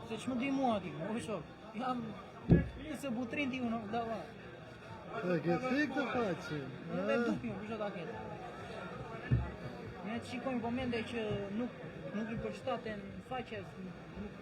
Se që më di mua ti, më shok, jam se butrin ti unë, da va. E ke thik të faqe. Në me dupi unë, kështë ta ketë. Ne të shikojmë komende që nuk i përshtaten faqes, nuk...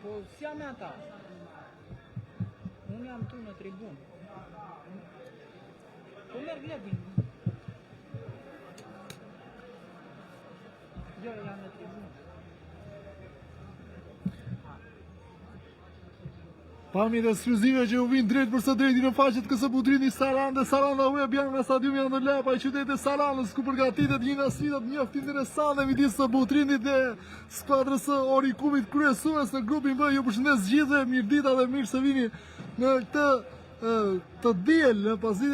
Po si jam me ata? Unë jam tu në tribun. Po merë glebin. Jo, jam në tribun. Pamjet ekskluzive që u vinë drejt për së drejti në faqet kësë Butrini Saran dhe Saranda Web janë nga stadiumi Andër Lapa i qytetit e Saranës, ku përgatitet një nga sfidat mjaft interesante midis së Butrinit dhe skuadrës së Orikumit kryesues në grupin B. Ju përshëndes gjithë, mirëdita dhe mirë se vini në këtë të diel, pasi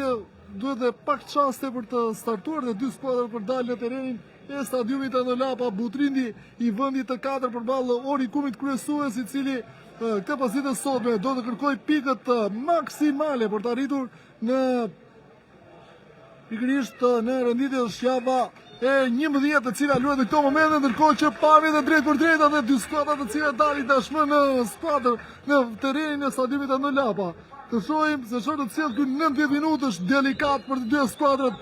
duhet dhe pak çaste për të startuar dhe dy skuadra për dalë në terrenin e stadiumit Andër Lapa. Butrini i vendit të 4 përballë Orikumit kryesues, i cili këtë pasitë sotme do të kërkoj pikët maksimale për të arritur në pikërisht në renditje shjava e 11 të cila luhet në këto momente, ndërkohë që pamjet e drejt për drejta dhe dy skuadrat të cilat dalin tashmë në skuadër në terrenin e stadiumit Andër Lapa. Të shohim se çfarë do të sjellë ky 90 minutësh delikat për të dy skuadrat.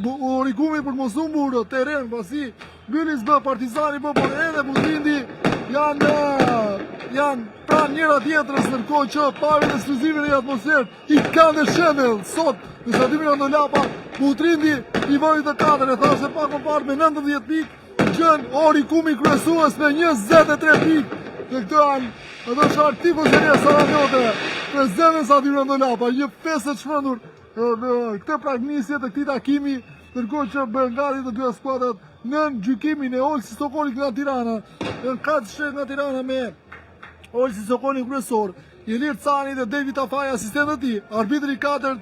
Orikumi për mos humbur terren, pasi Bylis B, Partizani B, por edhe Butrini janë pranë njëra tjetrës, ndërkohë që pamjet ekskluzive në atmosferë i kanë në shembull sot në stadiumin Andër Lapa. Butrini i vendit të 4 e thashë pak më parë me 19 pikë, gjën Orikumi kryesues me 23 pikë. Dhe këto janë edhe çfarë tifozëria Sarandote prezente në stadiumin Andër Lapa, një festë të çmendur këtë pragnisje të këtij takimi, ndërkohë që bëhen gati të dy skuadrat në gjykimin e Olsi Sokolit nga Tirana. Në katë shtet nga Tirana me Olsi Sokolin kryesor, Jelir Cani dhe David Afaj asistentët e tij, arbitri i katërt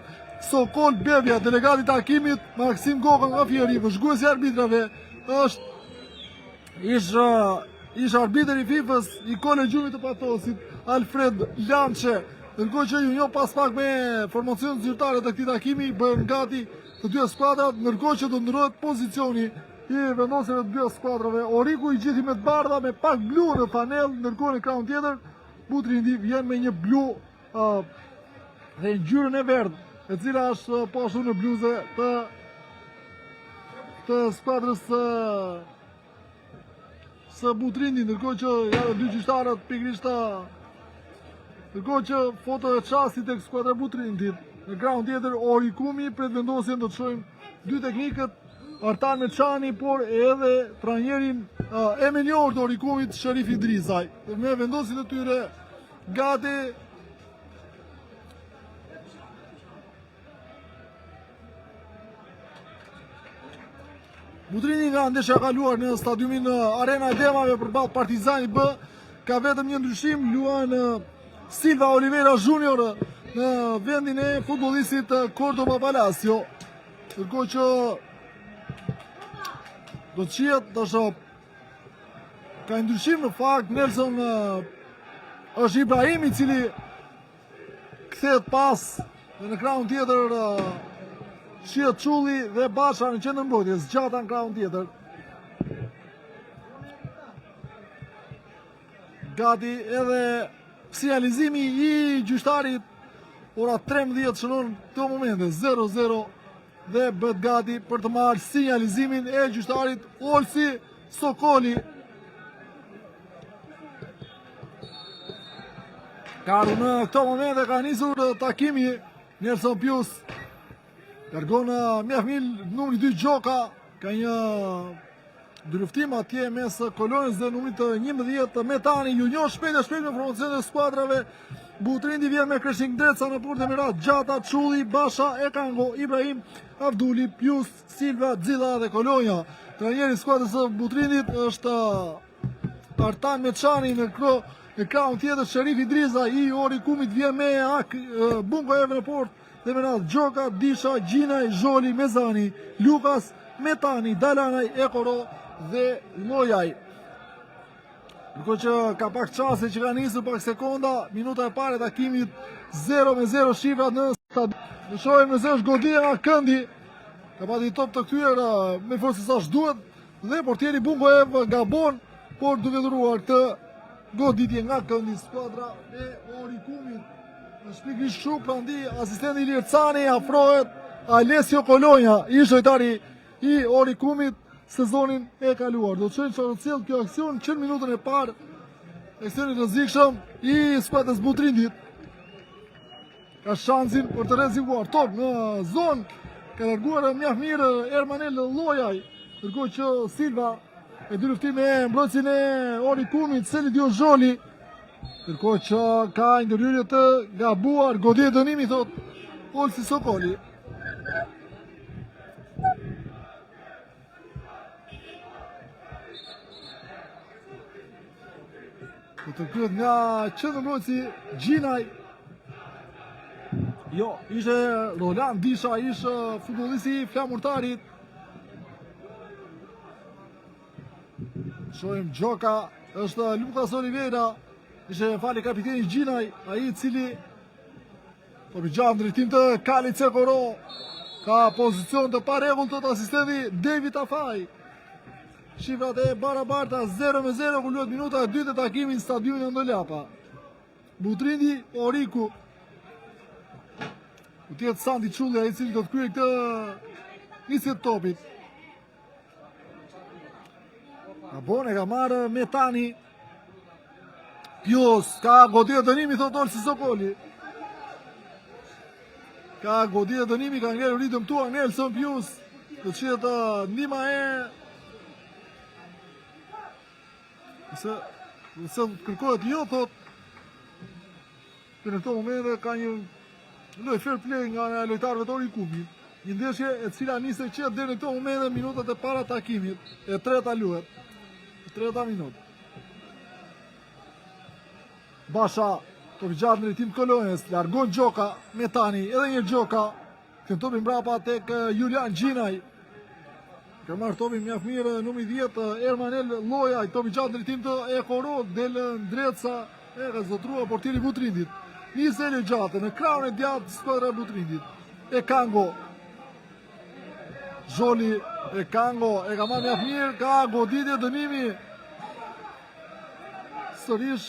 Sokol Bevja, delegati i takimit Maksim Goka nga Fieri, vëzhguesi i arbitrave është ish arbitri i FIFA-s i kolegjiumit të Patosit Alfred Lançe. Ndërkohë që ju njoh pas pak me formacionet zyrtare të këtij takimi, bëhen gati të dy skuadrat, ndërkohë që do ndërrohet pozicioni i vendosjeve të dy skuadrave. Oriku i gjithi me të bardha me pak blu në panel, ndërkohë në krahun tjetër Butrini vjen me një blu dhe ngjyrën e verdh, e cila është poshtur në bluze të skuadrës së Butrini, ndërkohë që janë dy gjyqtarët pikërisht ndërkohë që foto e çastit tek skuadra Butrinit. Në krahun tjetër Orikumi pret vendosjen, do të shohim dy teknikët, Artan Meçani, por edhe trajnerin e menjor të Orikumit, Sherif Idrisaj. Me vendosjen e tyre gati Butrini nga ndeshja e kaluar në stadiumin Arena e Demave përballë Partizani B ka vetëm një ndryshim, luan Silva Oliveira Junior në vendin e futbollistit Cordoba Palacio. Ndërkohë që do të shihet tash ka ndryshim në fakt, Nelson është Ibrahimi, i cili kthehet pas dhe në krahun tjetër shihet Çulli dhe Basha në qendër mbrojtjes, Gjata në krahun tjetër. Gati edhe sinjalizimi i gjyqtarit ora 13 shënon këto momente 0-0 dhe bëhet gati për të marrë sinjalizimin e gjyqtarit Olsi Sokoli. Ka në këto momente ka nisur takimi Nelson Pius. Largon mjaft mirë numri 2 Gjoka, ka një ndërluftim atje mes Kolonjës dhe numrit 11 Metani. Ju njoh shpejt me formacionet e skuadrave. Butrindi vjen me Kreshnik Dreca në portë me radhë Gjata, Çulli, Basha, Ekango, Ibrahim, Avduli, Pius, Silva, Xilla dhe Kolonja. Trajneri i skuadrës së Butrindit është Artan Meçani në krahun tjetër. Sherif Idriza i Orikumit vjen me Bungo Eve në portë dhe me radhë Gjoka, Disha, Gjinaj, Zholi, Mezani, Lukas, Metani, Dalanaj, Ekoro dhe Lojaj. Ndërkohë që ka pak çaste që ka nisur pak sekonda, minuta e parë e takimit 0-0 shifrat në stadion. Ne shohim nëse është goditje nga këndi. Ka pati top të kthyer me forcë sa duhet dhe portieri Bungoev gabon, por duke dhuruar këtë goditje nga këndi skuadra e Orikumit. Në shpikërisht kështu prandi asistenti Ilir Cani afrohet Alessio Kolonja, i shojtari i Orikumit sezonin e kaluar. Do të shohim çfarë sjell kjo aksion që në minutën e parë. Aksionit rrezikshëm i skuadrës Butrindit. Ka shansin për të rrezikuar top në zonë. Ka larguar mjaft mirë Ermanel Lojaj, ndërkohë që Silva e dy luftim me mbrojtësin e Orikumit Selidio Zholi. Ndërkohë që ka ndërhyrje të gabuar, goditje dënimi thot Olsi Sokoli. Po të kryet nga qendërmbrojtësi Gjinaj. Jo, ishte Roland Disha, ishte futbollisti i Flamurtarit. Shohim Gjoka, është Lukas Oliveira, ishte fali kapiteni Gjinaj, ai i cili po gjatë drejtim të Kalit Cekoro. Ka pozicion të parregulltë të asistenti David Afaj. Shifrat e barabarta 0-0 ku luhet minuta e dytë e takimit në stadionin Ndolapa. Butrindi Oriku. U tjetë Sandi Çulli ai i cili do të kryej këtë nisje të topit. Gabon e ka marrë Metani. Pius ka goditje dënimi thot Olsi Sokoli. Ka goditje dënimi, ka ngelur i dëmtuar Nelson Pius. Do të shihet ndihma e Nëse kërkohet jo, thot, në këto momente ka një loj fair play nga lojtarëve të Orikumit. Një ndeshje e cila niste qetë deri në këto momente minutat e para takimit. E treta luhet. E treta minutë. Basha, topi gjatë në drejtim Kolonjës, largon Gjoka, Metani, edhe një Gjoka. Këtë topi mbrapa tek Julian Gjinaj. Ka marrë topin mjaft mirë numri 10 Ermanel Lojaj, topi gjatë drejtim të Ekoro, del Ndreca, e ka zotrua portieri Butrindit. Nisë Elio Gjatë në krahun e djathtë skuadra e Butrindit. Ekango. Zholi Ekango e ka marrë mjaft mirë, ka goditje dënimi. Sërish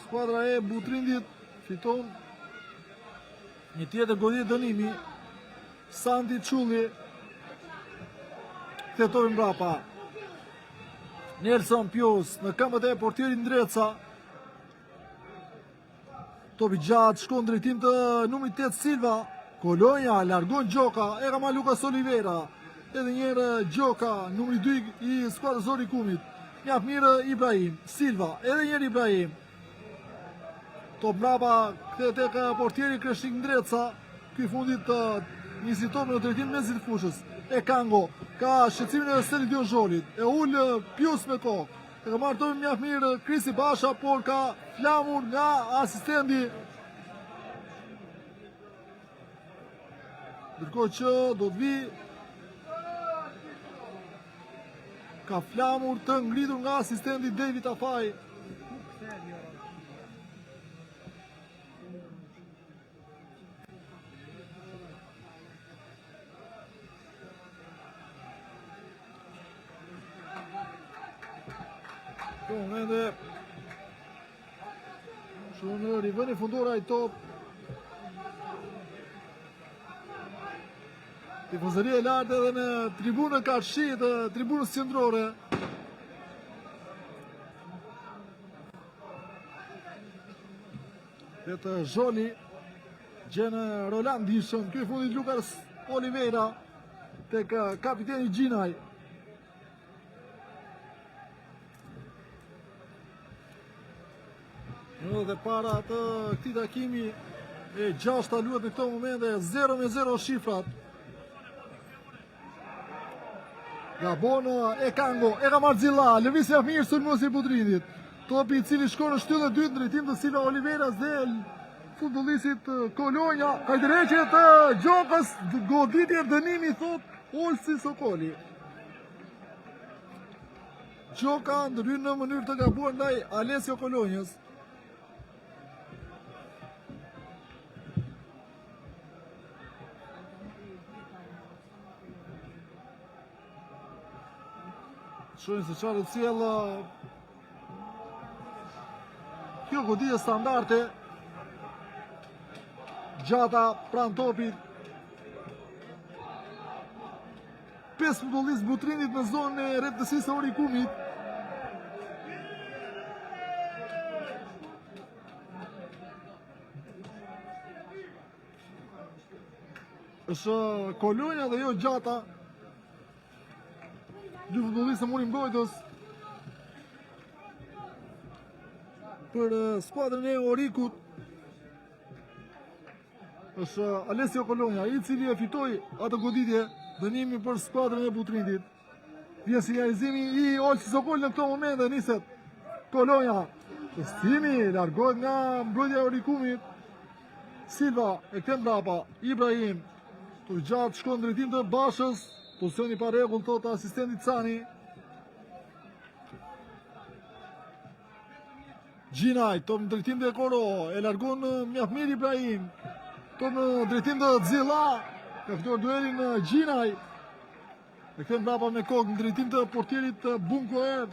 skuadra e Butrindit fiton një tjetër goditje dënimi. Sandi Çulli kthetovi mbrapa. Nelson Pius në këmbët e portierit Ndreca. Topi gjatë shkon drejtim të numrit 8 Silva. Kolonja largon Gjoka, e ka marrë Lukas Oliveira. Edhe njëherë Gjoka, numri 2 i skuadrës Orikumit. Mjaft mirë Ibrahim, Silva, edhe njëherë Ibrahim. Top mbrapa kthehet tek portieri Kreshnik Ndreca. Ky fundit nisi topin në drejtim mesit të fushës. Ekango ka shqetësimin e Selidio Zholit. E ul Pius me kokë. E ka marrë topin mjaft mirë Krisi Basha, por ka flamur nga asistenti. Ndërkohë që do të vi ka flamur të ngritur nga asistenti David Afaj. Këto momente shumë në rivëni fundora i top. Tifozëria e lartë edhe në tribunën karshi të tribunës qendrore. Këtë Zholi gjenë Roland Dishon, ky fundit Lukas Oliveira tek kapiteni Gjinaj. Dhe para të këtij takimi e 6-ta luhet në këto momente 0-0 shifrat. Gabon e Kango, e ka Marzilla, lëvizja mirë sulmuesi i Budrinit. Topi i cili shkon në shtyllën e dytë në drejtim të Silva Oliveras dhe futbollistit Kolonja. Kajtëreqje të Gjokës, goditje dënimi thot Olsi Sokoli. Gjoka ndryn në mënyrë të gabuar ndaj Alessio Kolonjës. Shojnë se qarë të cilë kjo goditje standarte. Gjata pran topit. 5 futbollistë Butrinit në zonën e rretësisë së Orikumit. Është Kolonja dhe jo Gjata. Dy futbollistë murin Gojdës për skuadrën e Orikut. Është Alessio Kolonja, i cili e fitoi atë goditje, dënimi për skuadrën e Butrinit. Vjen sinjalizimi i Olsi Sokol në këto momente, niset Kolonja. Postimi largohet nga mbrojtja e Orikumit. Silva e kthen mbrapa, Ibrahim të gjatë shkon në drejtim të Bashës. Pozicioni pa rregull thot asistenti Cani. Gjinaj, top në drejtim të Koro, e largon mjaft mirë Ibrahim. Top në drejtim të Xilla, ka fituar duelin Gjinaj. E kthen mbrapa me kokë në drejtim të portierit Bunkoer.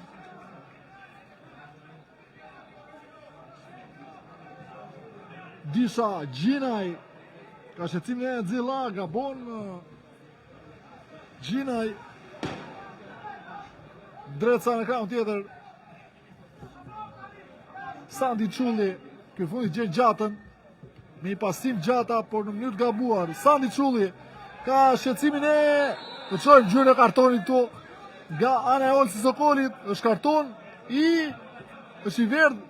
Disha, Gjinaj, ka shqetësimin e Xilla, gabon Gjinaj. Dreca në krahun tjetër. Sandi Çulli, ky fundi gjen Gjatën. Me i pasim Gjata, por në mënyrë të gabuar. Sandi Çulli ka shqetësimin e të çojë gjyrë e kartonit këtu nga ana e Olsi Sokolit. Është karton është i verdh.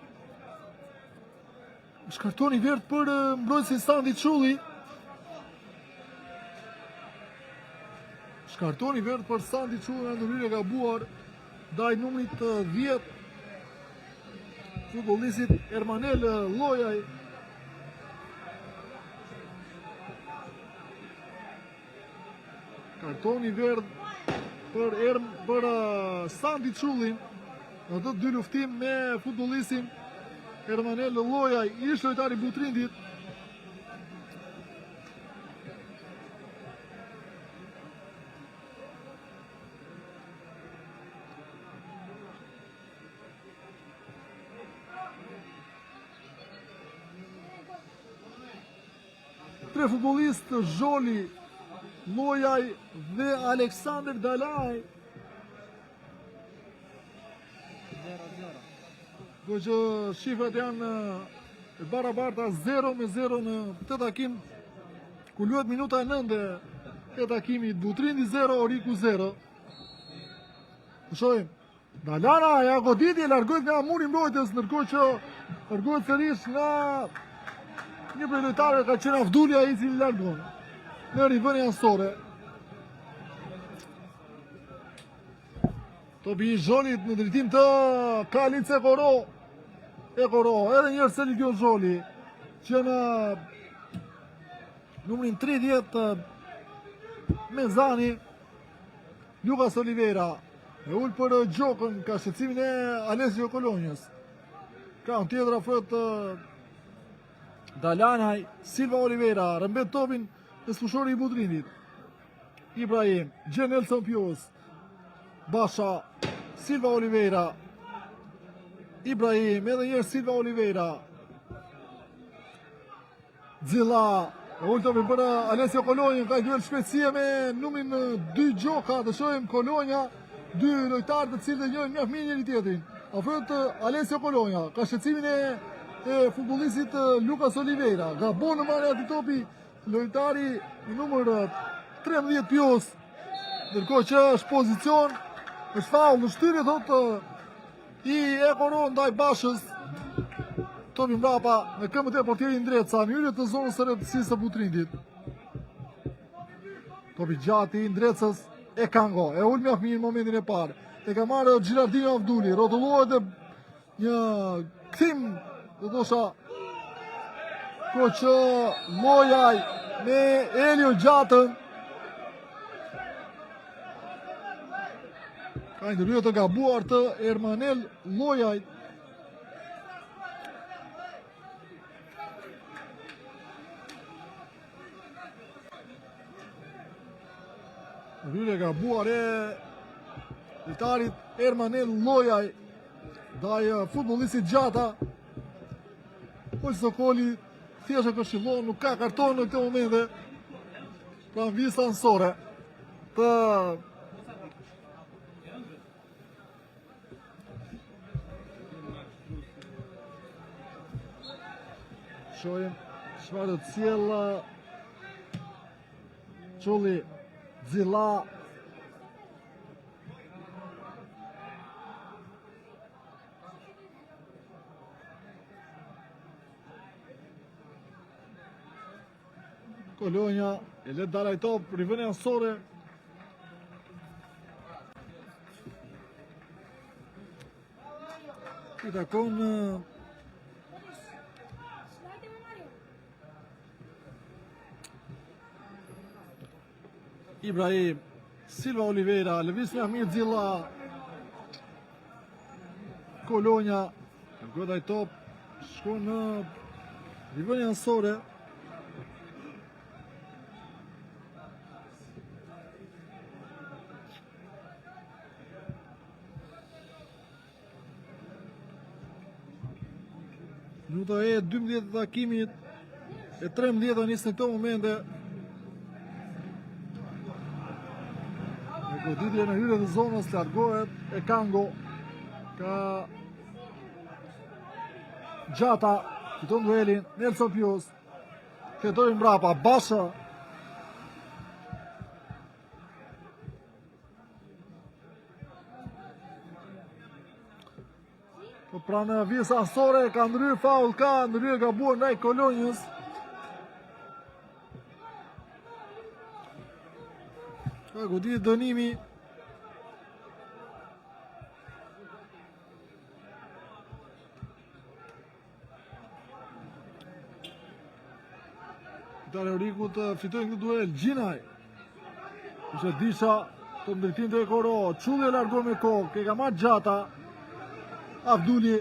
Është karton i verdh për mbrojtësin Sandi Çulli. Kartoni verdh për Sandi Çulli në ndërhyrje e gabuar ndaj numrit 10 futbollistit Ermanel Llojaj. Kartoni verdh për Sandi Çullin në të dy luftim me futbollistin Ermanel Llojaj, ish lojtari i Butrindit. Tre futbollistë, Zholi, Llojaj dhe Aleksandr Dalaj. 0-0. Do që shifrat janë e barabarta 0-0 në këtë takim, ku luhet minuta e 9 e takimit. Butrindi 0, Oriku 0. Shohim, Dalana ja goditje, largohet nga muri mbrojtës, ndërkohë që largohet sërish nga një prej lojtarëve ka qenë Avdulja i cili largon në rivënë anësore. Topi i Zholit në drejtim të Kalic e Koro. Edhe njërë Sergio Zholi që në numrin 30 Mezani. Lukas Oliveira e ullë për Gjokën, ka shqetësimin e Alessio Kolonjës. Ka në tjetër afrët Dalanaj, Silva Oliveira, rëmbet topin e sfushori i Butrindit. Ibrahim, Gjen Nelson Pios, Basha, Silva Oliveira, Ibrahim, edhe njërë Silva Oliveira. Xilla, ullë topi për Alessio Kolonjën, ka i duel shpejtësia me numrin 2 Gjoka, të shohim Kolonja, 2 lojtarë të cilë dhe njojnë mjaftë mirë njëri tjetrin. Afrët Alessio Kolonja, ka shqecimin e futbollistit Lucas Oliveira, ga bonë në marrë ati topi lojtari numër 13 Pios, ndërkohë që është pozicion, është faul në shtyrje, thotë i Ekoro ndaj Bashës, topi mbrapa me këmbët e portierit Ndreca, në hyrje të zonës së rreptësisë së Butrindit. Topi gjati i Ndrecës, Ekango, e ul mjaft mirë në momentin e parë. E ka marrë Gjirardino Avduli, rrotullohet dhe një kthim, do thosha, ko që Lojaj me Elio Gjatën. Ka ndërhyrje të gabuar të Ermanel Lojaj. Ndërhyrje gabuar e lojtarit Ermanel Lojaj ndaj futbollistit Gjata. Pol Sokoli thjesht e këshillon, nuk ka karton në këtë momente. Pra në vista nësore të shohim çfarë të sjell Çolli Xilla. Kolonja e let dalaj top, rivënë ansore. I takon Ibrahim, Silva Oliveira, lëviz me Ahmir Xilla. Kolonja, godaj top, shkon në rivënë ansore. Minuta e 12 të takimit, e 13 nisë në këto momente. Me goditje në hyrje të zonës, largohet Ekango. Ka Gjata, fiton duelin, Nelson Pios. Fjetojnë mbrapa, Basha. Pra në vjes ansore, ka ndryrë faul, ka ndryrë gabuar ndaj Kolonjës. Ka godit dënimi. Italoriku të fitojnë këtë duel, Gjinaj. Ishe Disha, të ndërtim të Ekoro, Çulli e largon me kokë, ke ka marrë Gjata. Avduli,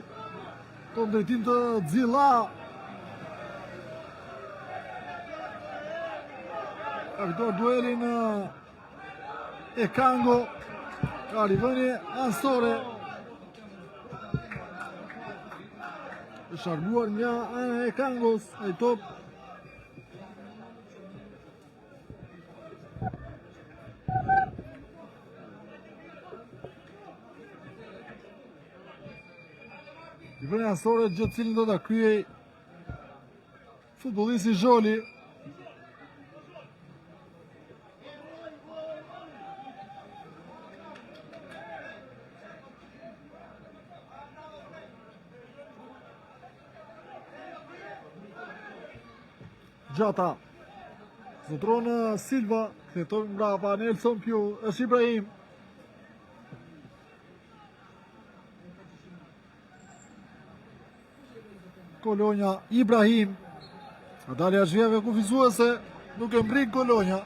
të ndërtim të Xilla. Ka fituar duelin Ekango. Ka rivënie ansore. Është arbuar nga Ekangos, ai top. Rivënie ansore, gjë cilin do ta kryej futbollisti Zholi. Gjata, zotron Silva, ktheton mbrapa Nelson Piu, është Ibrahim. Kolonja, Ibrahim. Dalja zhjeve kufizuese, nuk e mbrin Kolonja.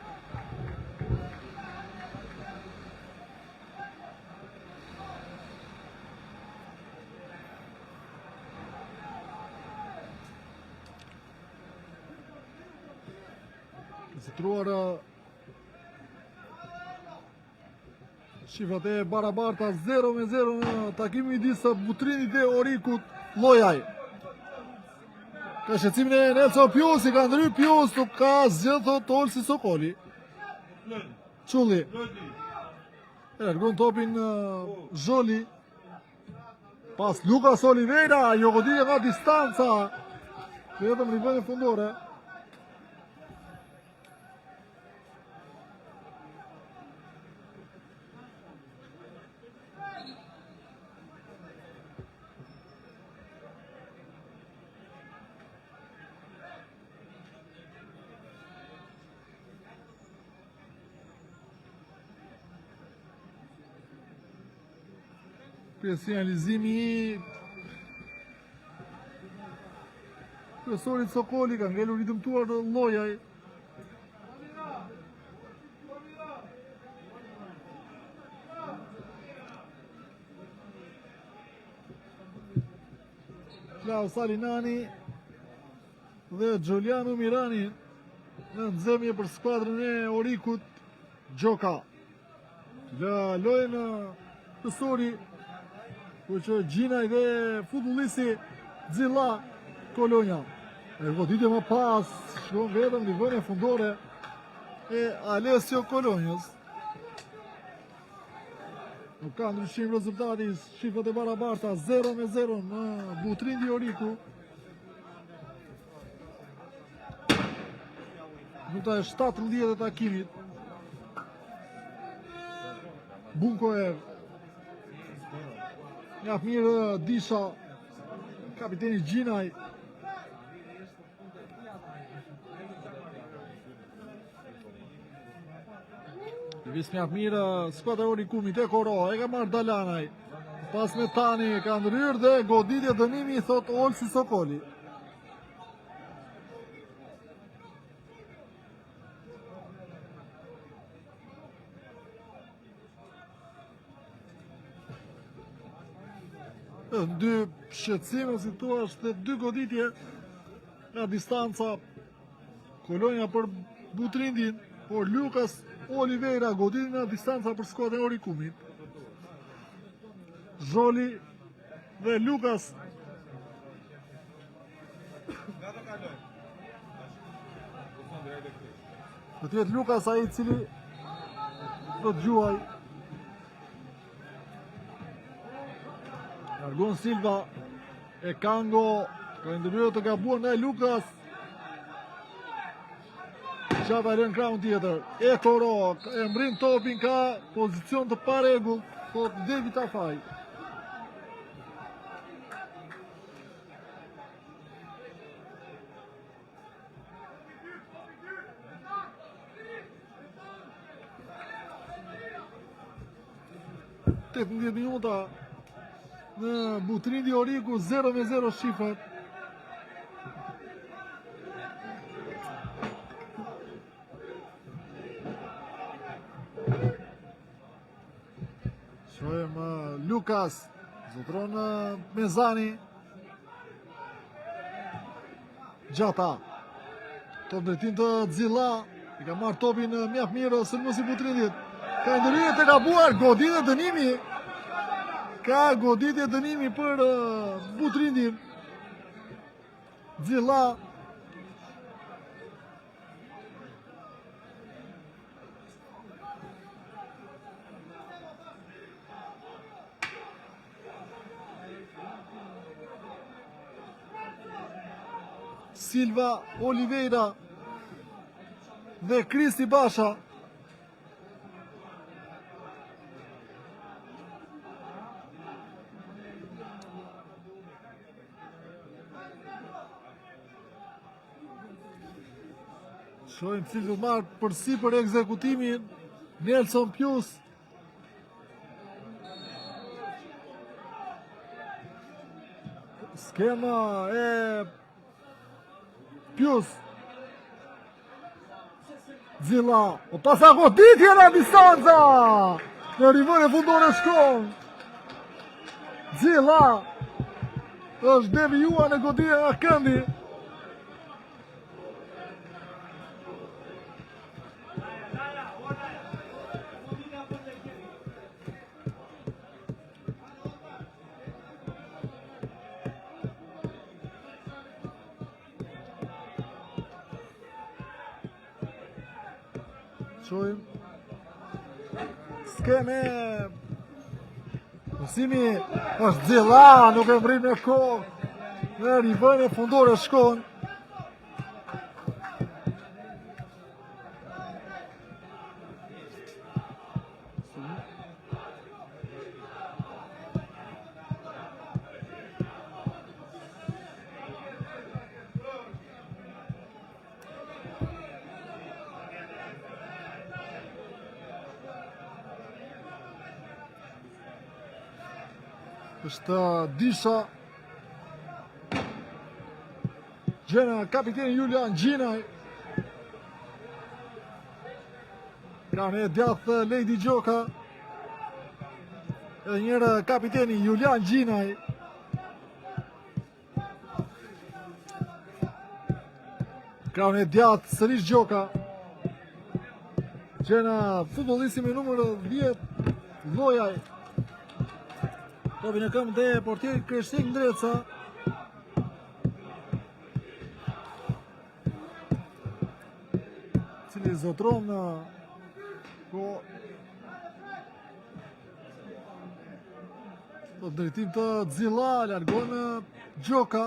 Zotruar Shifrat e barabarta 0-0 në takimin midis Butrinit dhe Orikut Llojaj. Ka shqecimin e Nelson Pjosi, ka ndry Pjos, nuk ka zgjidh thot Olsi Sokoli. Çulli. Ergon topin Zholi. Pas Lucas Oliveira, jo goditje nga distanca. Vetëm rivendje fundore. Sinjalizimi i profesorit Sokoli, ka ngelur i dëmtuar Llojaj. Klaus Salinani dhe Giuliano Mirani në nxemje për skuadrën e Orikut Gjoka. Dhe lojën profesori ku që Gjinaj dhe futbollisti Xilla Kolonja. E goditje më pas, shkon vetëm në vënje fundore e Alessio Kolonjës. Nuk ka ndryshim rezultati, shifrat e barabarta 0-0 në Butrindi Oriku. Minuta e 17 e takimit. Bunkoer. Nga mirë Disha, kapiteni Gjinaj. Vis mjaf mirë skuadra e Orikumit e Koro, e ka marrë Dalanaj. Pas me Tani ka ndryrë dhe goditje dënimi, thot Olsi Sokoli. Në dy shqetësime, si thua, është dy goditje nga distanca. Kolonja për Butrindin, por Lucas Oliveira goditje nga distanca për skuadrën e Orikumit. Zholi dhe Lucas. Do të jetë Lucas ai i cili do të gjuaj. Argon Silva e Kango, ka ndërhyrë të gabuar nga Lucas. Qata rën kraun tjetër. E Koro, e mbrin topin, ka pozicion të paregull, thot David Afaj. Tet 10 minuta në Butrindi Oriku 0-0 shifrat. Shohem Lucas, zotron Mezani. Gjata. Top drejtim të Xilla, i ka marrë topin mjaft mirë sulmuesi Butrindit. Ka ndërhyrje të gabuar, goditje dënimi. Ka goditje dënimi për Butrindin. Xilla. Silva Oliveira dhe Kristi Basha. Shohim si do marrë përsi për ekzekutimin Nelson Pius. Skema e Pius. Xilla, o pasa goditje nga distanca. Në rivën e fundore shkon. Xilla është devijuar në goditje nga këndi. Shojmë. Skeme. Mësimi është Xilla, nuk e mbrim në kohë. Në rivën e fundore shkon. është Disha. Gjena kapiteni Julian Gjinaj. Kanë e djathë Lady Gjoka. Edhe njërë kapiteni Julian Gjinaj. Kanë e djathë sërish Gjoka. Gjena futbollisti me numër 10 Lojaj. Topi në këmbë dhe portieri Kreshtik Ndreca. Cili zotron në drejtim të Xilla, largon Gjoka.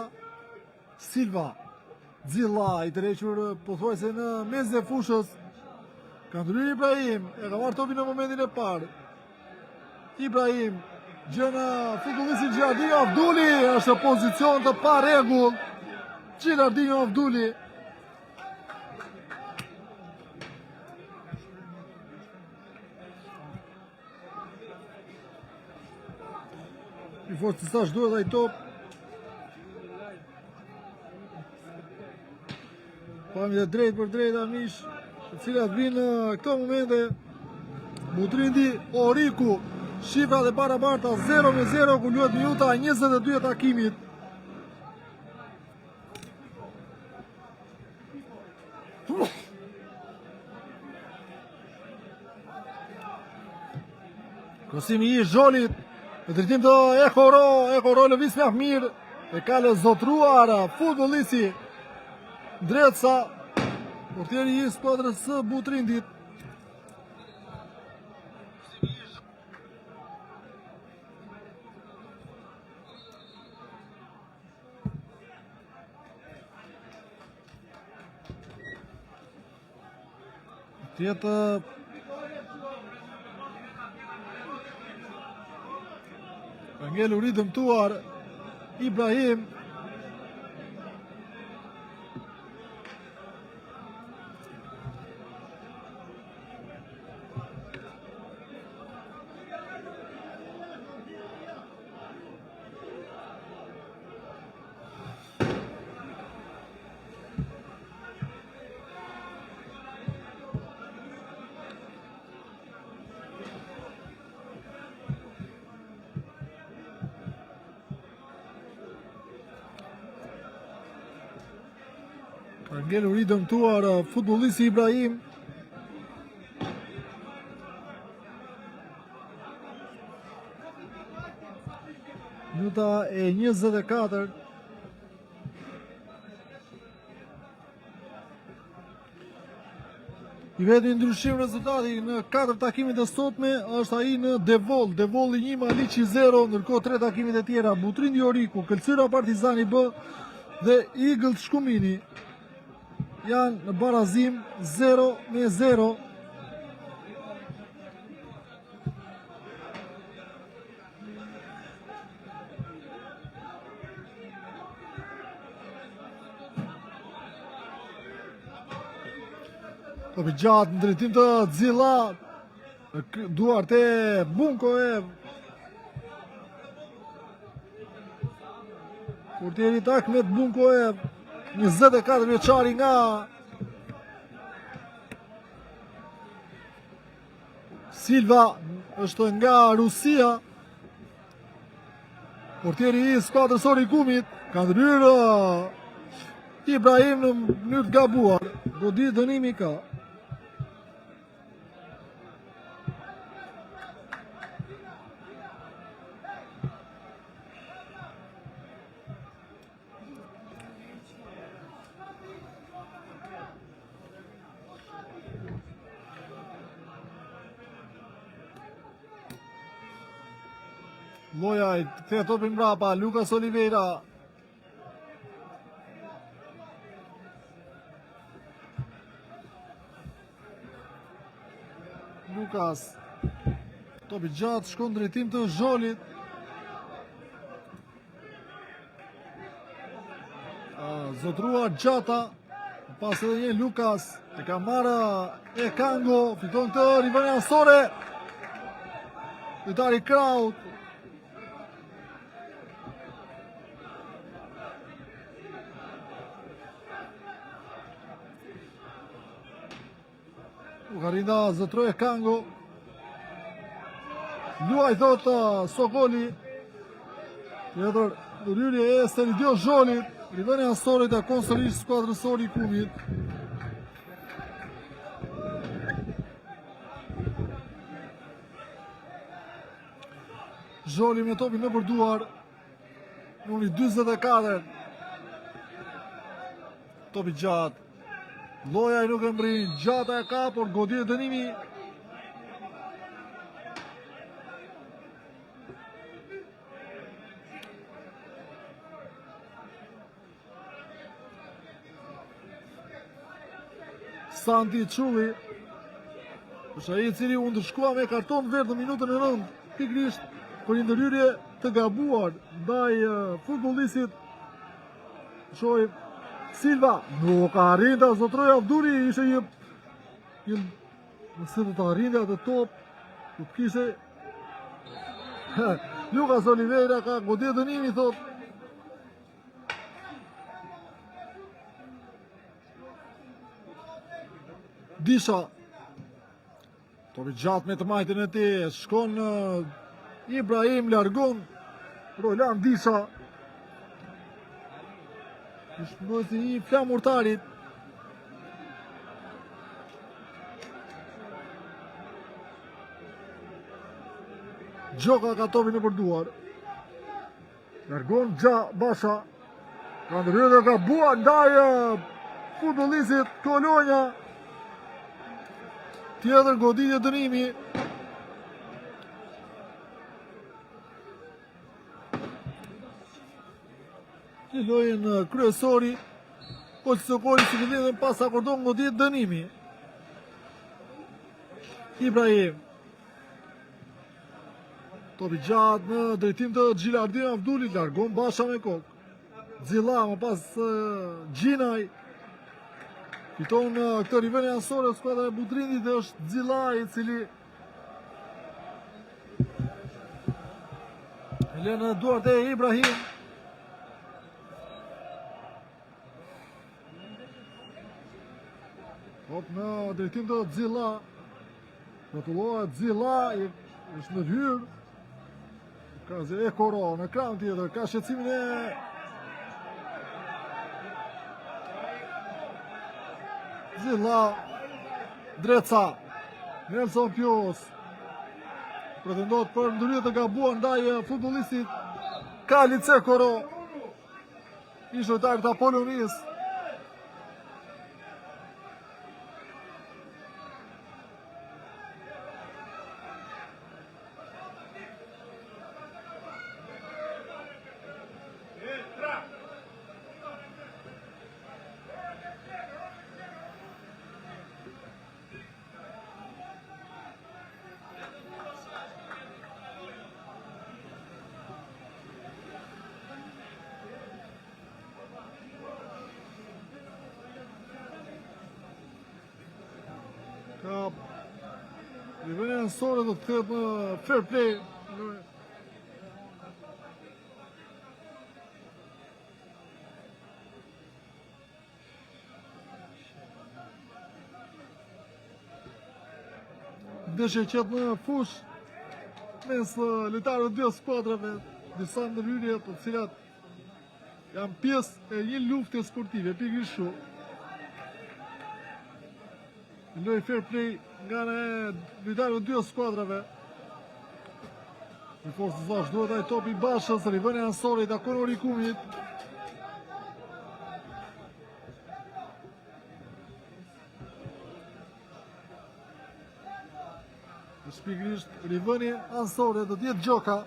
Silva. Xilla i tërhequr pothuajse në mes e fushës. Ka ndryer Ibrahim, e ka marrë topin në momentin e parë. Ibrahim. Gjëna futbollisti Gjardinho Avduli është në pozicion të pa rregull. Gjardinho Avduli. I fortë të sash duhet ai top. Pamje dhe drejt për drejt mish, të cilat vinë në këto momente. Butrindi Oriku. Shifra dhe barabarta 0-0 ku luhet minuta 22 e takimit. Krosimi i Zholit në drejtim të Ekoro lëviz mjaft mirë. E ka zotruar futbollisti Ndreca, portieri i skuadrës së Butrindit. Tjetë Angelu ri dëmtuar Ibrahim. Angelu ri dëmtuar futbollisti Ibrahim. Minuta e 24. I vetë ndryshim rezultati në 4 takimit e sotme është ai në Devol. Devolli 1, Maliqi 0, ndërkohë 3 takimit e tjera Butrindi Oriku, Këlcyra Partizani B dhe Eagle Shkumini janë në barazim 0-0. Topi gjatë në drejtim të Xilla, duart e Bunkoev. Portieri Ahmet Bunkoev, 24 vjeçari nga Silva, është nga Rusia. Portieri i skuadrës Orikumit ka ndryrë Ibrahim në mënyrë të gabuar. Godi dënimi ka. Loja i kthejë topin mbrapa, Lucas Oliveira. Lucas. Topi gjatë shkon drejtim të Zholit. Zotruar Gjata. Pas edhe një Lucas. E ka marrë Ekango. Fiton të rivënia ansore. Lojtari Kraut. Ukarinda zotroj Ekango. Luaj thot Sokoli. Tjetër ndërhyrje e Stelidio Zholit. Rivënia ansore të konsolisht skuadrësori i Kumit. Zholi me topin në përduar. Numri 24. Topi gjatë. Loja i nuk e mbrin. Gjata e ka, por goditje dënimi. Santi Çulli. Është ai i cili u ndërshkua me karton verdh në minutën e 9, pikërisht për një ndërhyrje të gabuar ndaj futbollistit. Shohim Silva, nuk arrin ta zotroj Abduli, ishte një nëse do të arrinte atë top, do të kishte Lucas Oliveira ka goditje dënimi, thot. Disha. Topi gjatë me të majtën e ti, shkon Ibrahim, largon Roland Disha. Ishtë mësi i flamurtarit. Gjoka ka topin e përduar. Largon Basha. Ka ndërhyrje dhe ka bua ndaj futbollistit Kolonja. Tjetër goditje dënimi. Që lojën kryesori. Koçi Sokoli si fillim dhe pas akordon goditje dënimi. Ibrahim. Topi gjatë në drejtim të Gjilardin Abdulit. Largon Basha me kokë. Xilla më pas Gjinaj. Fiton këtë rivënie ansore skuadra e Budrindit dhe është Xillai i cili e lën në duart e Ibrahim. Hop në drejtim të Xilla. Rrotullohet Xilla, është në hyrë. Ka zë Ekoro në ekran tjetër, ka shqetësimin e Xilla. Dreca. Nelson Pius. Pretendot për ndërhyrje të gabuar ndaj futbollistit Kalit Ekoro. Ish lojtar të Apollonis. Ka rivënia ansore do të kthehet në fair play. Ndeshje qetë në fush mes lojtarëve të dy skuadrave, disa ndërhyrje të cilat janë pjesë e një lufte sportive, pikërisht kështu. Loj fair play nga në lojtarëve të dy skuadrave. Në forcë të zash duhet ai topi Bashës, rivënia ansore i takon Orikumit. Pikërisht rivënie ansore do të jetë Gjoka.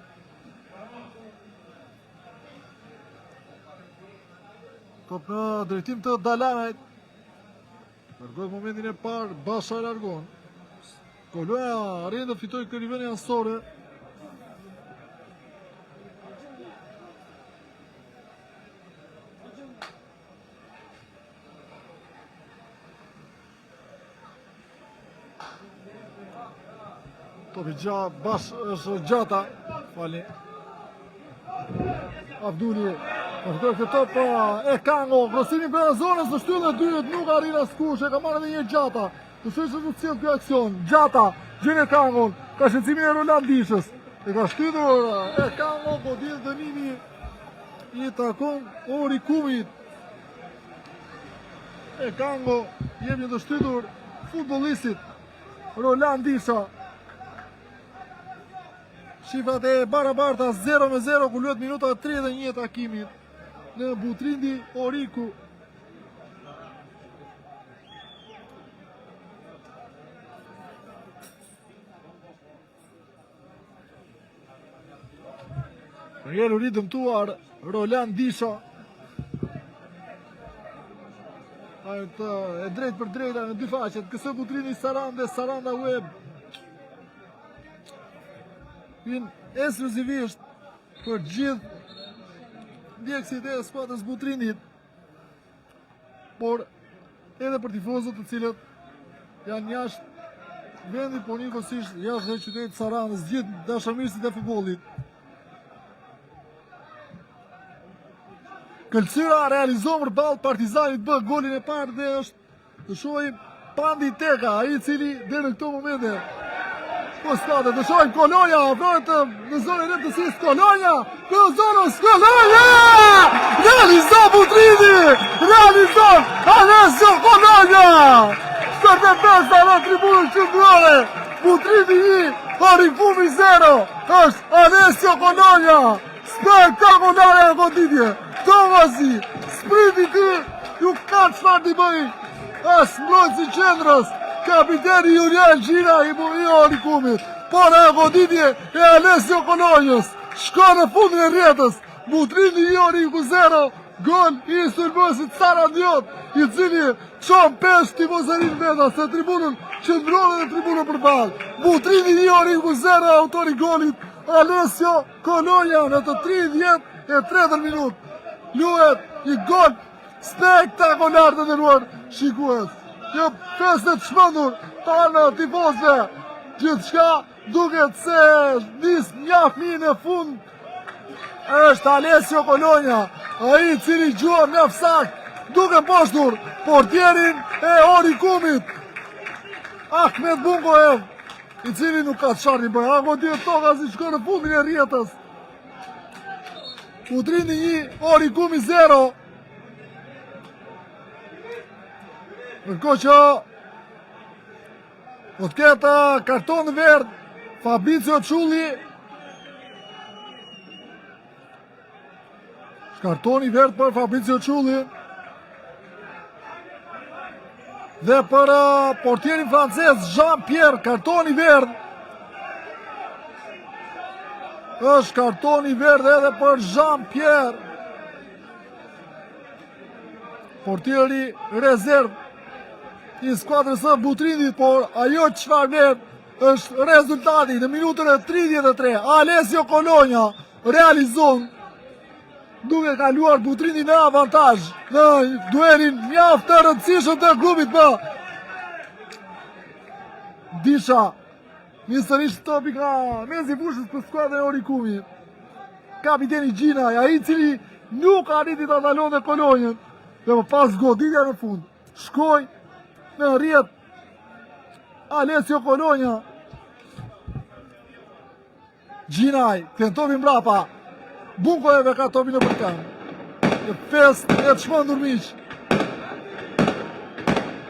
Top në drejtim të Dalanajt. Largohet momentin e parë, Basha e largon. Koloja arrin të fitoj këtë riveni ansore. Topi Bash është Gjata. Fali. Abduli. Përkër këtë top e Kango. Krosimin për zonës në shtyllë e dyët nuk arrin askush. E ka marrë edhe një Gjata. Të shojë se të cilë kjo aksion. Gjata. Gjene Kangon. Ka shëncimin e Roland Dishës. E ka shtydur e Kango. Godin dënimi i takon Ori Kumit. E Kango. Jemi të shtydur futbolistit Roland Disha. Shifrat e barabarta 0-0 ku luhet minuta 31 takimit në Butrindi Oriku. Rjelu ridëmtuar Roland Disha. E drejt për drejta në dy faqet. Kësë Butrindi Saranda, Saranda Web. Vinë ekskluzivisht për gjithë ndjekësit e skuadrës Butrindit, por edhe për tifozët të cilët janë jashtë vendit, por njëkohësisht jashtë dhe qytetit Sarandës, gjithë dashamirësit e futbollit. Këlqyra realizon përballë Partizanit bë golin e parë dhe është të shohim Pandi Teka, ai i cili deri në këto momente Kostate, të shojmë Kolonja, afrohet në zonën e rëndësisë Kolonja, në zonës Kolonja! Realizon Butrindi! Realizon Alessio Kolonja! 75 në tribunën qendrore, Butrindi 1, Orifumi 0, është Alessio Kolonja! Spektakolare e goditje, Tomasi, spriti ti, ju ka çfarë t'i bëj, është mbrojtësi qendrës, kapiteni Julian Gjina i Orikumit, por e goditje e Alessio Kolonjës, shko në fundin e rjetës, Butrindi i Oriku 0, gol i sulmuesit Sarandiot, i cili çon 5 tifozërin veta se tribunën qendrore dhe tribunën përballë. Butrindi i Oriku 0, autori golit Alessio Kolonja në të 33 minutë. Luhet i gol spektakolar të nderuar shikues. Kjo festë të shmëndur tanë tifozëve, gjithçka duket se nis mjaft mirë në fund. Është Alessio Kolonja, ai i cili gjuan mjaft sakt, duke poshtur portierin e Orikumit, Ahmet Bungoev, i cili nuk ka çfarë bëj. Goditje toka si shkon në fundin e rjetës. Butrindi 1, Orikumi 0. Ndërkohë që do të ketë karton verdh Fabrizio Çulli. Kartoni verdh për Fabrizio Çulli. Dhe për portierin francez Jean-Pierre, kartoni verdh. Është kartoni verdh edhe për Jean-Pierre. Portieri rezerv i skuadrës së Butrindit, por ajo çfarë vlet është rezultati në minutën e 33. Alessio Kolonja realizon, duke kaluar Butrindi në avantazh në duelin mjaft të rëndësishëm të klubit B. Disha nisërisht topi nga mezi fushës për skuadrën e Orikumit. Kapiteni Gjina, ai i cili nuk arriti ta ndalonte Kolonjën, dhe pas goditja në fund shkoi në rrjet Alessio Kolonja. Gjinaj, tentovi mbrapa, Bunkojeve ka topi në përkan. Në fest e të shmëndur miq.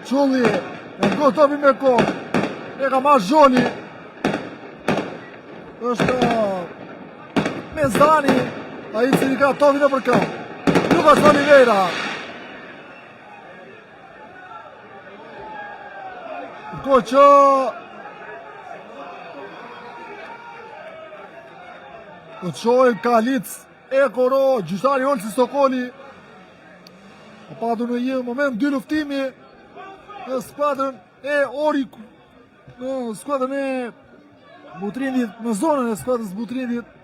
Çulli, e ngo topi me kohë, e ka marrë Zholi. Është Mezani, ai i cili ka topi në përkan. Lucas Oliveira. Ko që të shojnë Kalic, Ekoro, gjyshtari Olsi Sokoli, Ka patur në një moment dy luftimi në skuadrën e Oriku, në skuadrën e Butrindit, në zonën e skuadrës Butrindit.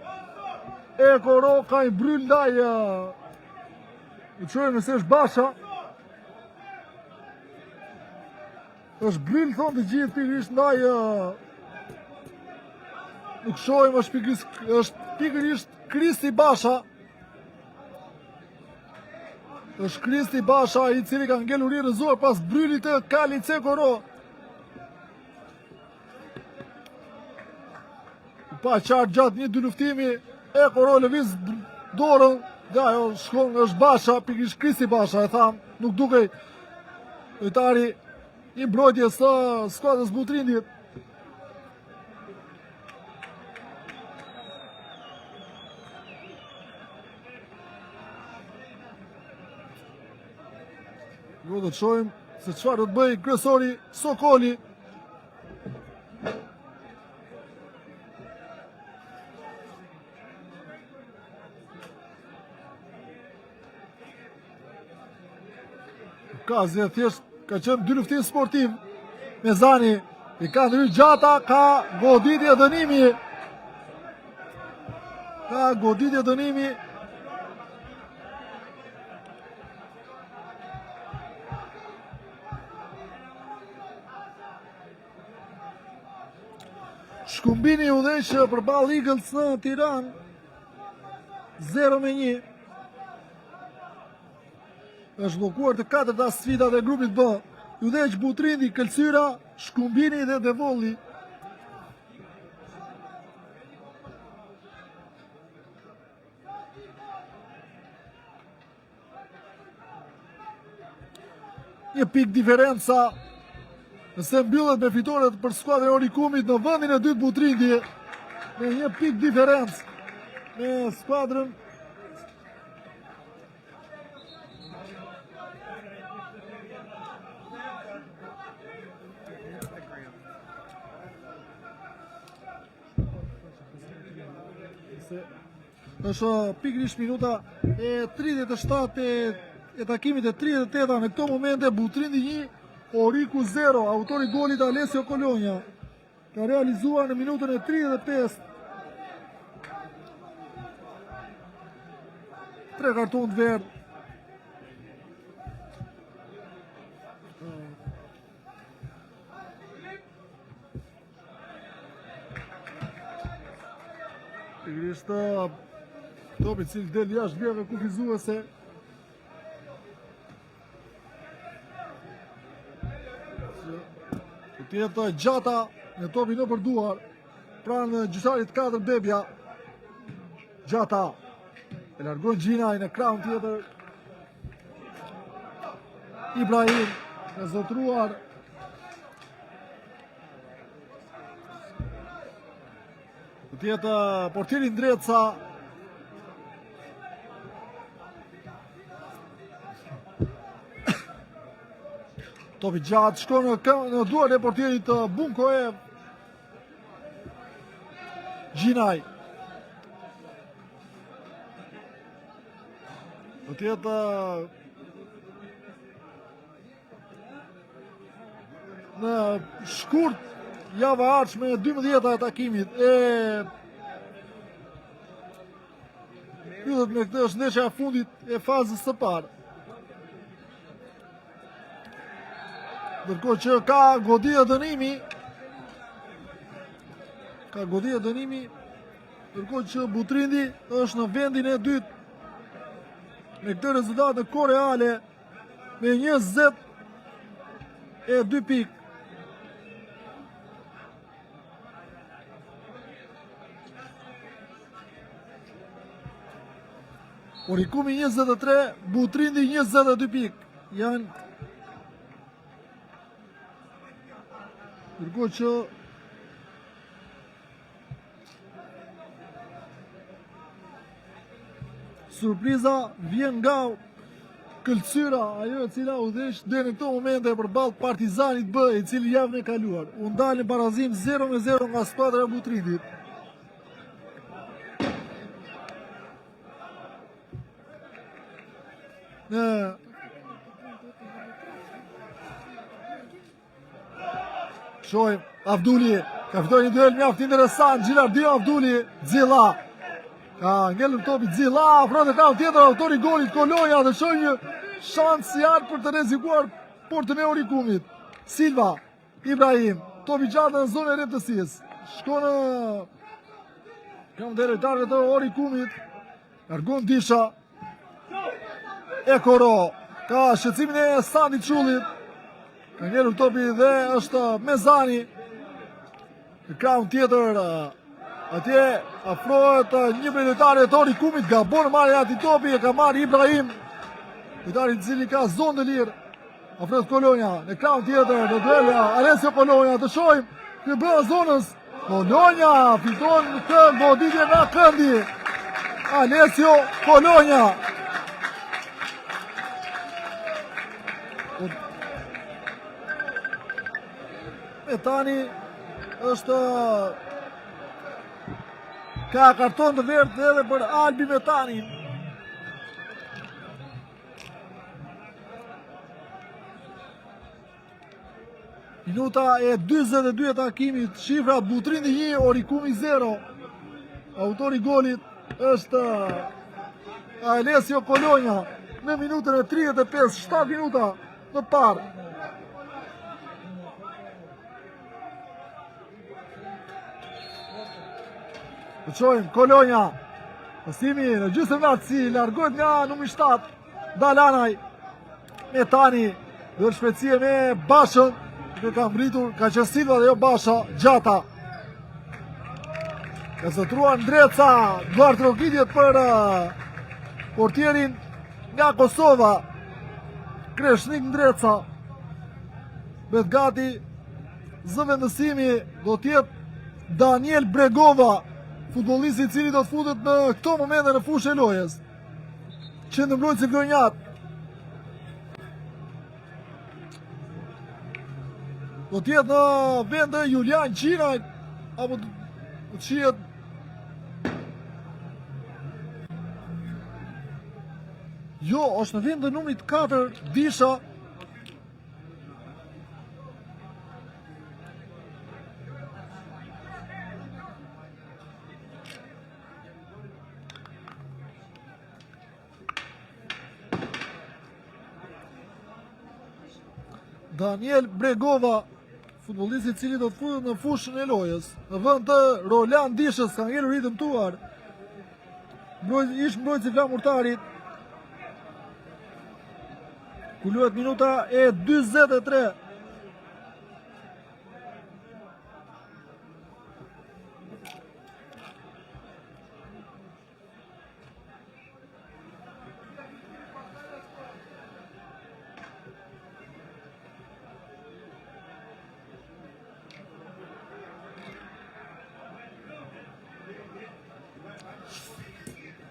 E Koro ka i bryll ndaj u qojë nëse është Basha. është bryll thonë të gjithë pikërisht ndaj nuk shojmë është pikërisht Kristi Basha. Është Kristi Basha i cili ka ngelur në zor pas bryllit të Kalit E Koro. Pa qartë gjatë një dy luftimi, E Koro lëviz dorën, dhe ajo shkon është Basha, pikërisht Kristi Basha, e tham, nuk dukej lojtari i mbrojtjes së skuadrës Butrindit. Do të shohim se çfarë do të bëjë kryesori Sokoli. Ka zë thjesht ka qenë dy luftim sportiv. Mezani i ka ndryrë gjata, ka goditje dënimi. Ka goditje dënimi. Shkumbini u dheshë përballë Eagles në Tiranë 0-1. Është blokuar të katërta sfidat e grupit B. Udhëheq Butrindi, Këlqyra, Shkumbini dhe Devolli. Një pik diferenca nëse mbyllet me fitoret për skuadrën e Orikumit në vendin e dytë Butrindi, me një pik diferencë me skuadrën është pikërisht minuta e 37 e takimit e 38 në këto momente. Butrindi 1, Oriku 0, autori golit Alessio Cologna, ka realizuar në minutën e 35 3 karton të verdh. Pikërisht topi cili del jashtë vjerëve kufizuese. Tjetë gjata në topi në përduar pranë gjyqtarit 4 Bebja. Gjata e largon Gjinaj në krahun tjetër. Ibrahim e zotruar. Tjetë portieri Ndreca. Topi gjatë shkon në duar e portierit Bunkoev. Gjinaj. Do tjetë në shkurt java ardhshme 12 e takimit e pyllet me këtë është ndeshja e fundit e fazës së parë. Ndërkohë që ka goditje dënimi. Ndërkohë që Butrindi është në vendin e dytë me këtë rezultat në kohë reale me 22 pikë. Orikumi 23, Butrindi 22 pikë. Janë ndërkohë që surpriza vjen nga Këlqyra, ajo e cila udhëheq deri në këto momente përballë Partizanit B, i cili javën e kaluar u ndalën barazim 0-0 nga skuadra e Butrindit. Shojmë, Avduli, ka fitoj një duel mjaft interesant, Gjilardio Avduli, Xilla. Ka ngellur topi Xilla, afron e ka tjetër autori golit Kolonja dhe shojmë një shans jarë për të rrezikuar portën e Orikumit. Silva, Ibrahim, topi gjatë në zonë e reptësisë. Shkon në kam dhe lojtarëve të Orikumit. Largon Disha. Ekoro, ka shqecimin e Sandi Çullit. Ka ngellur topi dhe është Mezani. Ka unë tjetër atje afrohet një prej lojtarëve të Orikumit. Gabon marrë ati topi, e ka marrë Ibrahim. Lojtari i cili ka zonë të lirë. Afrohet Kolonja, në kraun tjetër në duel Alessio Kolonja, të shojmë në brenda zonës. Kolonja fiton kënd goditje nga këndi. Alessio Kolonja. E tani është ka karton të verdh edhe për Albi Metani. Minuta e 42 e takimit, shifra Butrindi 1, Orikumi 0. Autori golit është Alessio Kolonja në minutën e 35, 7 minuta në parë. Të qojmë, Kolonja, pësimi në gjysmë natësi, largohet nga numri 7, Dalanaj, Metani, dhe shpecie me Bashën, që ka mbritur, ka qenë Silva dhe jo Basha, Gjata. Ka zotruar Ndreca, duart rokitjet për portierin nga Kosova, Kreshnik Ndreca. Bet gati, zëvendësimi do tjetë Daniel Bregova, futbollisti i cili do të futet në këto momente në fushën e lojës. Qendrëmbrojtësi Vlonjat. Do tjetë në vend e Julian Gjinaj, apo do të qihet jo, është në vend e numrit 4, Disha. Daniel Bregova, futbollisti i cili do të futet në fushën e lojës, në vend të Roland Dishës, ka ngellur i dëmtuar. Ish mbrojtësi flamurtarit. Ku luhet minuta e 43.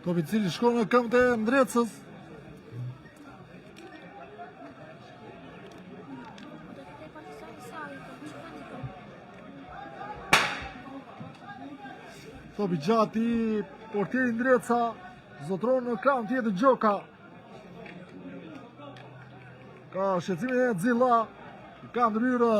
Topi cili shkon në këmbët e Ndrecës. Topi gjati, portieri Ndreca, zotron në kraun tjetër Gjoka. Ka shqecimin e Xilla, ka ndryrë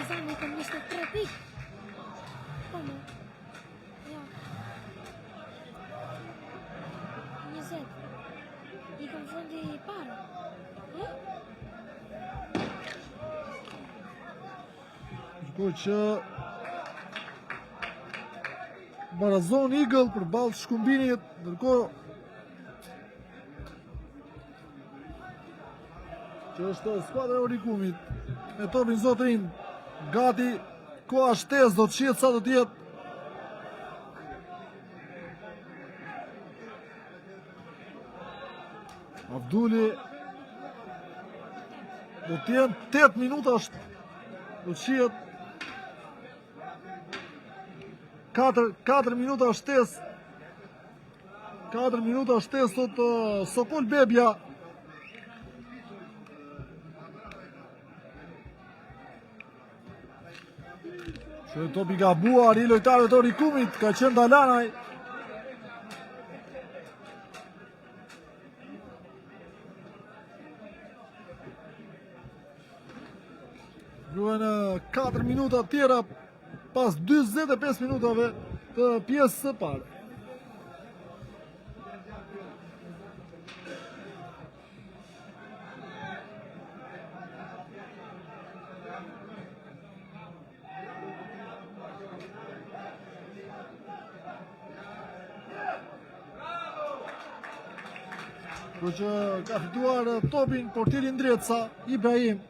Partizani ka 23 pikë. Como? Ja. 20. I kam fundi i parë. Shkoj që Barazon Eagle për balë Shkumbinit, ndërkohë që është skuadra e Orikumit me topin zotrin gati, koha shtesë do të shihet sa do të jetë. Avduli do të jenë 8 minuta, do të shihet 4 minuta shtesë. 4 minuta shtesë sot Sokol Bebja. Që topi gabuar i lojtarëve të Orikumit, ka qenë Dalanaj. Luajnë 4 minuta tjera pas 45 minutave të pjesës së parë. Por që ka fituar topin portieri Ndreca, Ibrahim.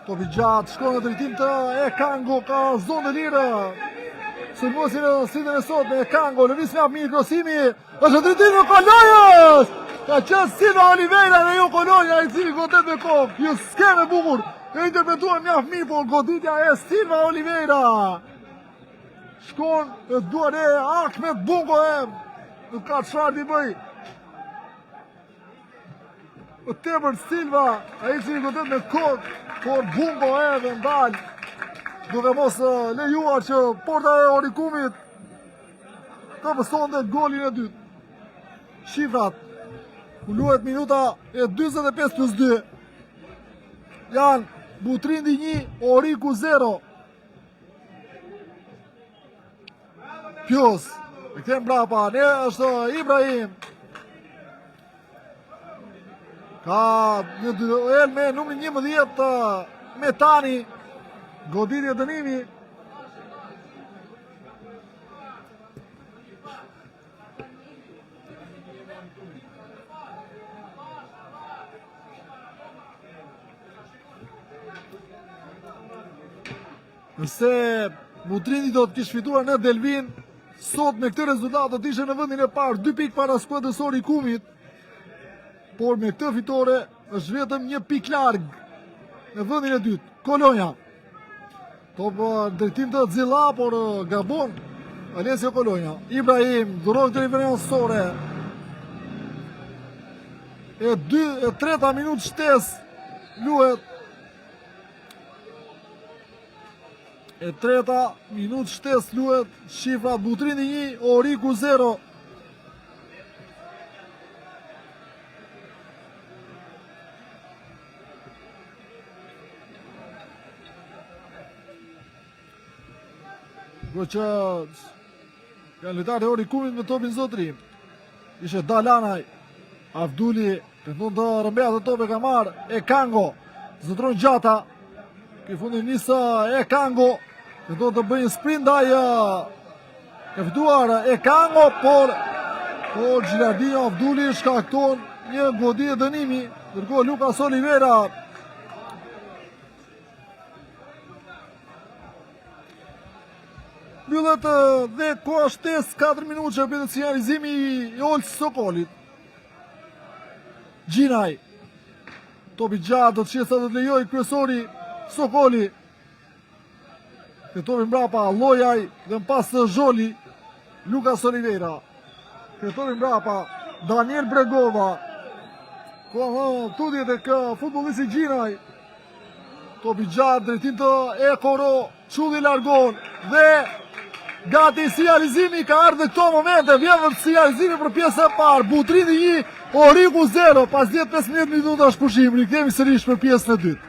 Topi gjatë, shkon në drejtim të Ekango, ka zonë të lirë. Sulmuesin në sitën e sotme, Ekango, lëviz nga mirë krosimi, është në drejtim në Kolonjës! Ka qenë Silva Oliveira dhe jo Kolonja, i cili godet me kokë. Ju s'ke me bukur, e interpretuar mjaft mirë, por goditja e Silva Oliveira. Shkon e duar e Ahmet Bungo nuk ka çfarë t'i bëj. Tepër Silva, ai cili godet me kokë, por Bungo edhe ndalë, duke mos lejuar që porta e Orikumit të pësonte golin e dytë. Shifrat, ku luhet minuta e 45+2, janë Butrindi 1, Oriku 0. Pjus, e këtem brapa, ne është Ibrahim. Ka një duel me numrin 11 me Tani, goditje dënimi. Nëse Butrindi do të kishte fituar në Delvin, sot me këtë rezultat do të ishte në vendin e parë, 2 pikë para skuadrës së Orikumit. Por me këtë fitore është vetëm 1 pikë larg në vendin e dytë. Kolonja. Top drejtim të Xilla, por gabon Alessio Kolonja. Ibrahim dhuron këtë diferencore. E treta minutë shtesë luhet. E treta minutë shtesë luhet, shifra Butrindi 1, Oriku 0. Por që janë lojtarët e Orikumit me topin zotërim. Ishe Dalanaj, Avduli, përndon të rëmbea të tope ka marrë, Ekango, zotron gjata, këj fundin njësë Ekango, përndon të bëjnë sprint ndaj, ka fituar Ekango, por Gjilardino Avduli shkakton një goditje dënimi, ndërkohë Lukas Oliveira mbyllet dhe koha shtesë 4 minutë që bëhet sinjalizimi i Olës Sokolit. Gjinaj, topi gjatë do të shesa do të lejoj kryesori Sokoli. Këtopi mbrapa Lojaj dhe në pas Zholi, Lukas Oliveira. Këtopi mbrapa Daniel Bregova. Tutje të kë futbollisti Gjinaj. Topi gjatë drejtim të Ekoro, Çulli largon dhe gati sinjalizimi ka ardhur në këto momente, vjen sinjalizimi për pjesën e parë, Butrindi 1, Oriku 0, pas 15 minuta është pushim, rikthehemi sërish për pjesën e dytë.